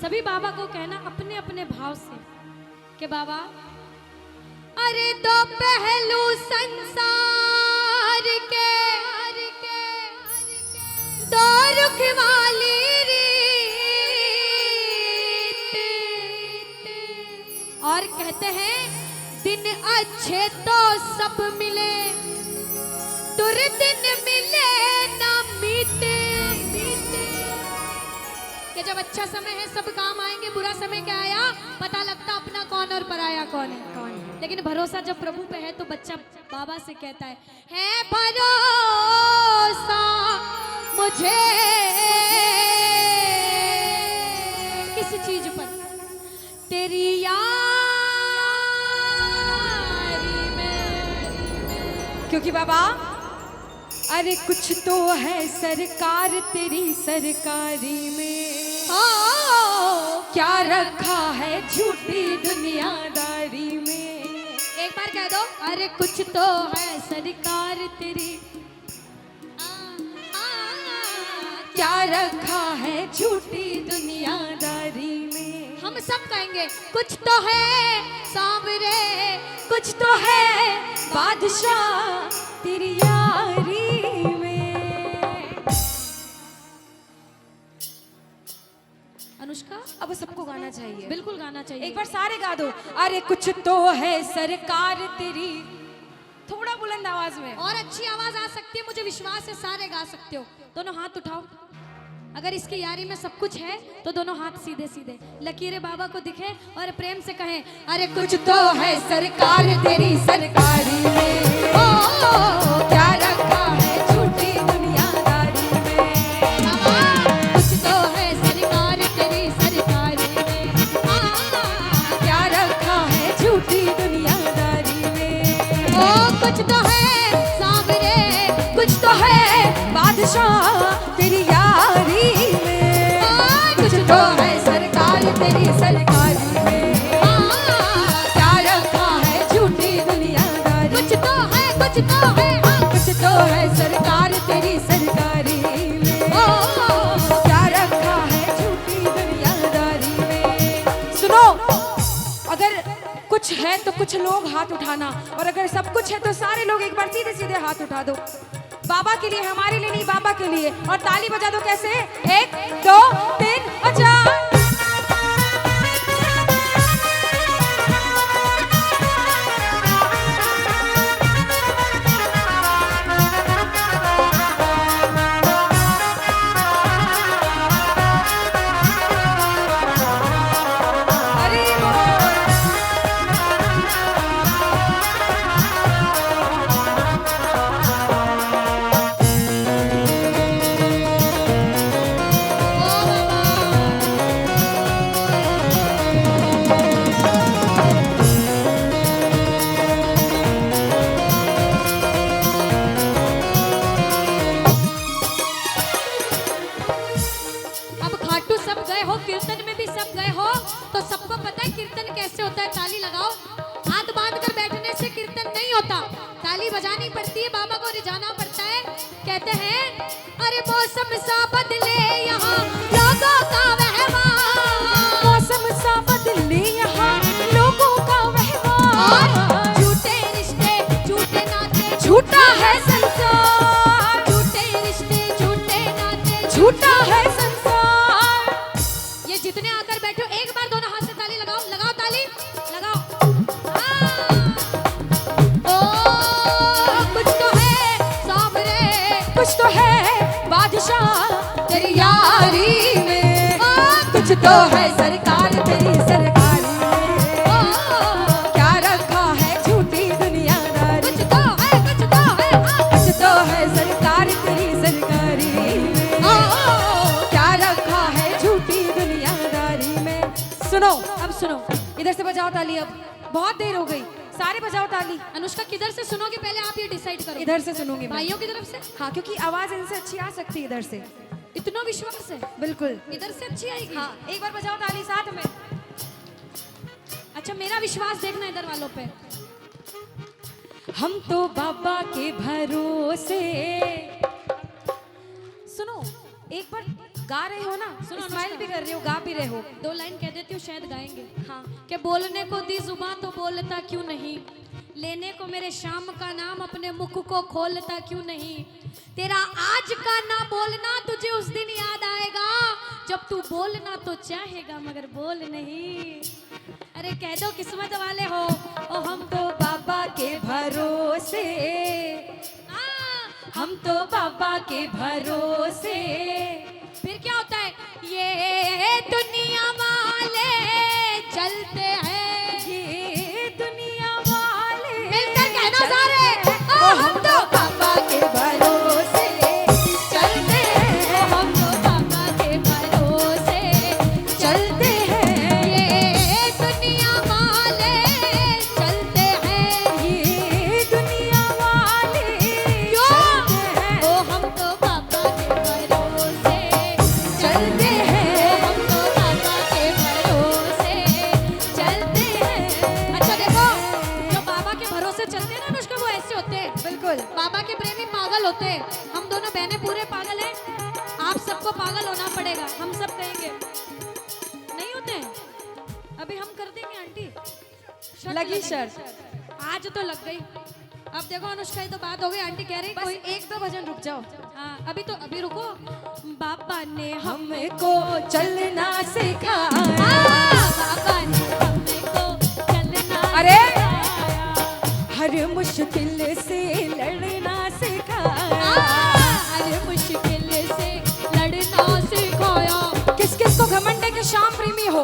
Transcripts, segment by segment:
सभी बाबा को कहना अपने अपने भाव से कि बाबा, अरे दो पहलू संसार के, दो रुख वाली रीत, और कहते हैं दिन अच्छे तो सब मिले, दुर्दिन मिले ना मीते। कि जब अच्छा समय है सब काम आएंगे, बुरा समय क्या आया पता लगता अपना कौन और पराया कौन है। लेकिन भरोसा जब प्रभु पे है तो बच्चा बाबा से कहता है भरोसा मुझे किस चीज पर, तेरी यारी में। क्योंकि बाबा अरे कुछ तो है सरकार तेरी सरकारी में, क्या रखा है झूठी दुनियादारी में। एक बार कह दो, अरे कुछ तो है सरकार तेरी, क्या रखा है झूठी दुनियादारी में। हम सब कहेंगे कुछ तो है सांवरे, कुछ तो है बादशाह तेरी यारी में। अनुष्का अब सबको गाना चाहिए, बिल्कुल गाना चाहिए। एक बार सारे गा दो। अरे कुछ तो है सरकार तेरी, थोड़ा बुलंद आवाज में। और अच्छी आवाज आ सकती है, मुझे विश्वास है सारे गा सकते हो। दोनों हाथ उठाओ, अगर इसकी यारी में सब कुछ है तो दोनों हाथ सीधे सीधे लकीरें बाबा को दिखे और प्रेम से कहें अरे कुछ तो है सरकार तेरी सरकारी में, ओ क्या रखा है झूठी दुनियादारी में। कुछ तो है सरकार तेरी सरकारी में, क्या रखा है झूठी दुनियादारी में। ओ कुछ तो है सांवरे, कुछ तो है बादशाह तेरी यारी में। कुछ तो है सरकार तेरी सरकारी में, क्या रखा है झूठी दुनियादारी। कुछ तो है, कुछ तो है, कुछ तो है सरकार तेरी सरकारी में, क्या रखा है झूठी दुनियादारी में। सुनो, अगर कुछ है तो कुछ लोग हाथ उठाना, और अगर सब कुछ है तो सारे लोग एक बार सीधे सीधे हाथ उठा दो। बाबा के लिए, हमारे लिए नहीं, बाबा के लिए। और ताली बजा दो। कैसे? 1 2 3 और 4। कीर्तन में भी सब गए हो तो सबको पता है कीर्तन कैसे होता है। ताली लगाओ। हाथ बांध कर बैठने से कीर्तन नहीं होता, ताली बजानी पड़ती है, बाबा को रिझाना पड़ता है। कहते हैं अरे मौसम सा बदले यहाँ लोगों का व्यवहार, मौसम सा बदले यहाँ लोगों का व्यवहार। झूठे रिश्ते झूठे नाते झूठा है संसार, झूठे रिश्ते झूठे नाते झूठा है संसार। जितने आकर बैठो एक बार दोनों हाथ से ताली लगाओ, लगाओ ताली लगाओ। ओ कुछ तो है सांवरे, कुछ तो है बादशाह तेरी यारी में। कुछ तो है सरकार तेरी सरकारी में, क्या रखा है झूठी दुनियादारी। कुछ तो है, कुछ तो है, कुछ तो है सरकार तेरी सरकारी में, क्या रखा है झूठी दुनियादारी में। सुनो, अब सुनो, इधर से बजाओ ताली। अब बहुत देर हो गई, सारे बजाओ ताली। अनुष्का किधर से सुनोगे पहले आप ये डिसाइड करो। इधर से सुनूंगी मैं। भाइयों की तरफ से? हाँ, क्योंकि आवाज इनसे अच्छी आ सकती है इधर से। इतना विश्वास है? बिल्कुल, इधर से अच्छी आएगी। हाँ, एक बार बजाओ ताली साथ में। अच्छा, मेरा विश्वास देखना इधर वालों पे। हम तो बाबा के भरोसे। सुनो, एक बार गा रहे हो ना, सुनो, स्माइल अनुष्का। भी कर रहे हो, गा भी रहे हो। 2 लाइन कह देती हूँ, शायद गाएंगे। हाँ कि बोलने को दी जुबां तो बोलता क्यों नहीं, लेने को मेरे शाम का नाम अपने मुख को खोलता क्यों नहीं, तेरा आज का ना बोलना तुझे उस दिन याद आएगा जब तू बोलना तो चाहेगा मगर बोल नहीं। अरे कह दो किस्मत वाले हो, ओ हम तो बाबा के भरोसे, हम तो बाबा के भरोसे। फिर क्या होता है, ये दुनिया वाले चलते हैं, ये दुनिया वाले मिलकर कहना सारे, ओ हम तो बाबा के भरोसे चलते हैं, हम तो बाबा के भरोसे चलते हैं। ये दुनिया वाले चलते हैं, ये दुनिया वाले क्यों? चलते हैं। ओ हम तो बाबा के भरोसे चलते हैं। हम तो बाबा के भरोसे चलते हैं। अच्छा देखो, जो बाबा के भरोसे चलते हैं ना अनुष्का, वो ऐसे होते हैं, बिल्कुल बाबा के प्रेमी पागल होते हैं। हम दोनों बहनें पूरे पागल हैं, आप सबको पागल होना पड़ेगा, हम सब कहेंगे नहीं होते हैं। अभी हम कर देंगे आंटी, शर्त लगी लगाएंगे। शर्त। आज तो लग गई। अब देखो अनुष्का, ये तो बात हो गई, आंटी कह रही बस कोई एक दो भजन रुक जाओ। हाँ अभी रुको। बाबा ने हमको चलना सिखाया। बाबा ने हमको चलना अरे! सिखाया। हर मुश्किल से लड़ना सिखाया। हर मुश्किल से लड़ना सिखाया। किस किस को घमंड है कि शाम प्रेमी हो?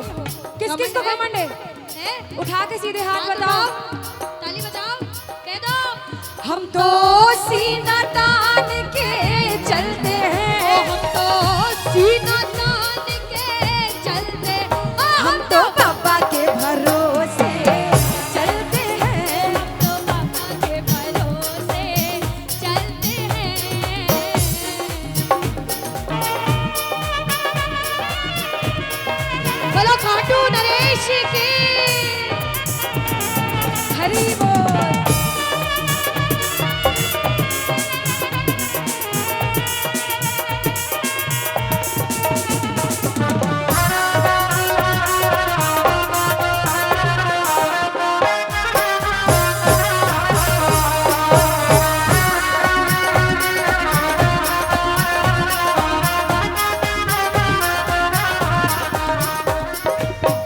किस किस को घमंड है? है? उठा के सीधे हाथ बताओ। ताली बजाओ, कह दो हम तो सीना तान के चलते हैं। हम तो सीना तान के चलते, हम तो बाबा के भरोसे चलते हैं। हम तो बाबा के भरोसे चलते हैं। बोलो खाटू नरेश की हरी बोल।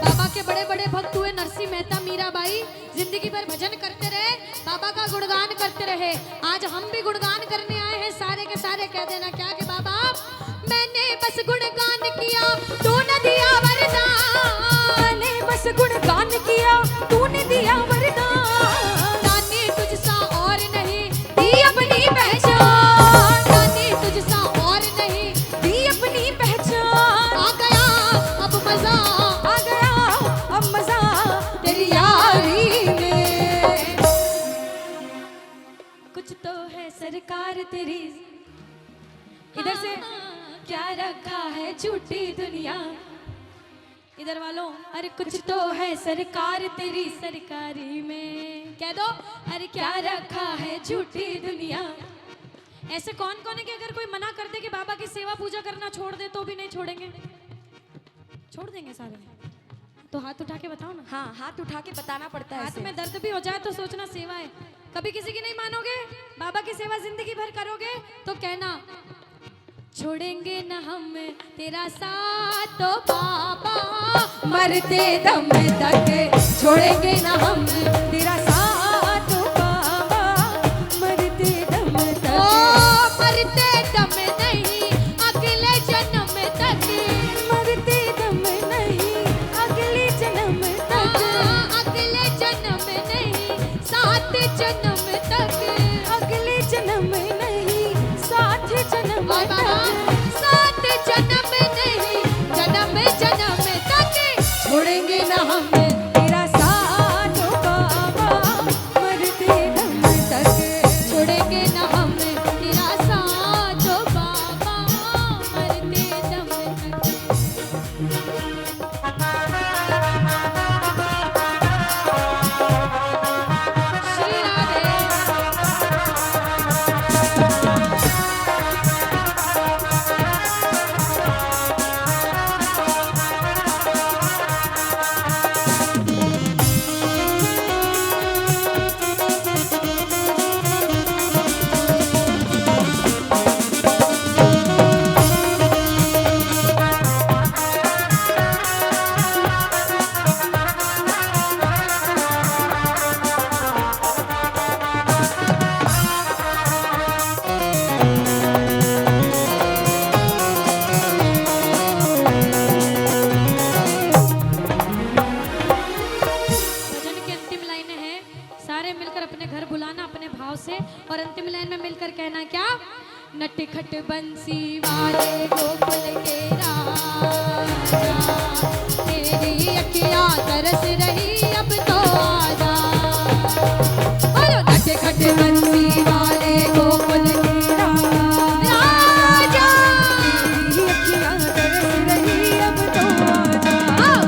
बाबा के बड़े बड़े भक्त हुए नरसिंह मेहता, मीराबाई, जिंदगी भर भजन करते रहे, बाबा का गुणगान करते रहे। आज हम भी गुणगान करने आए हैं, सारे के सारे कह देना क्या कि बाबा मैंने बस गुणगान किया, तूने दिया वरदान, मैंने बस गुणगान किया, तूने दिया वरदान। दानी तुझसा और नहीं दी अपनी पहचान, दानी तुझसा और नहीं दी अपनी पहचान। आ गया अब मजा, आ गया अब मजा तेरी यारी में। कुछ तो है सरकार तेरी, इधर से क्या रखा है झूठी दुनिया। इधर वालों, अरे कुछ तो है सरकार तेरी सरकारी में। कह दो अरे क्या रखा है झूठी दुनिया। ऐसे कौन कौन है कि अगर कोई मना कर दे कि बाबा की सेवा पूजा करना छोड़ दे तो भी नहीं छोड़ेंगे? छोड़ देंगे सारे? तो हाथ उठा के बताओ ना। हाँ, हाथ उठा के बताना पड़ता है हाथ ऐसे। में दर्द भी हो जाए तो सोचना सेवा है। कभी किसी की नहीं मानोगे, बाबा की सेवा जिंदगी भर करोगे तो कहना छोड़ेंगे न हम तेरा साथ तो बाबा, मरते दम तक छोड़ेंगे ना हम तेरा साथ बाबा। मरते दम ओ तक, मरते दम नहीं अगले जन्म तक, मरते दम नहीं अगले जन्म तक। अगले जन्म नहीं 7 जन्म तक, अगले जन्म नहीं 7 जन्म बाबा तक। 7 जन्म नहीं जन्म जन्म तक छोड़ेंगे ना हम तेरा साथ बाबा। मरते दम तक छोड़ेंगे न हम तेरा साथ बाबा, मरते दम तक। श्री राधे। नटखट बंसी वाले गोकुल के राजा, तेरी अखियाँ तरस रही अब तो आजा। बोलो नटखट बंसी वाले गोकुल के राजा, तेरी अखियाँ तरस रही अब तो आजा।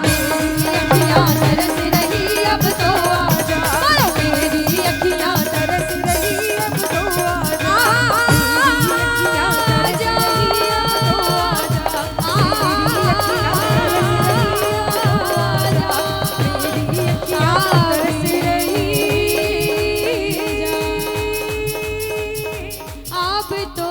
मेरी अखियाँ तरस रही अब तो आजा। बोलो मेरी अखियाँ तरस रही अब तो आजा। अब तो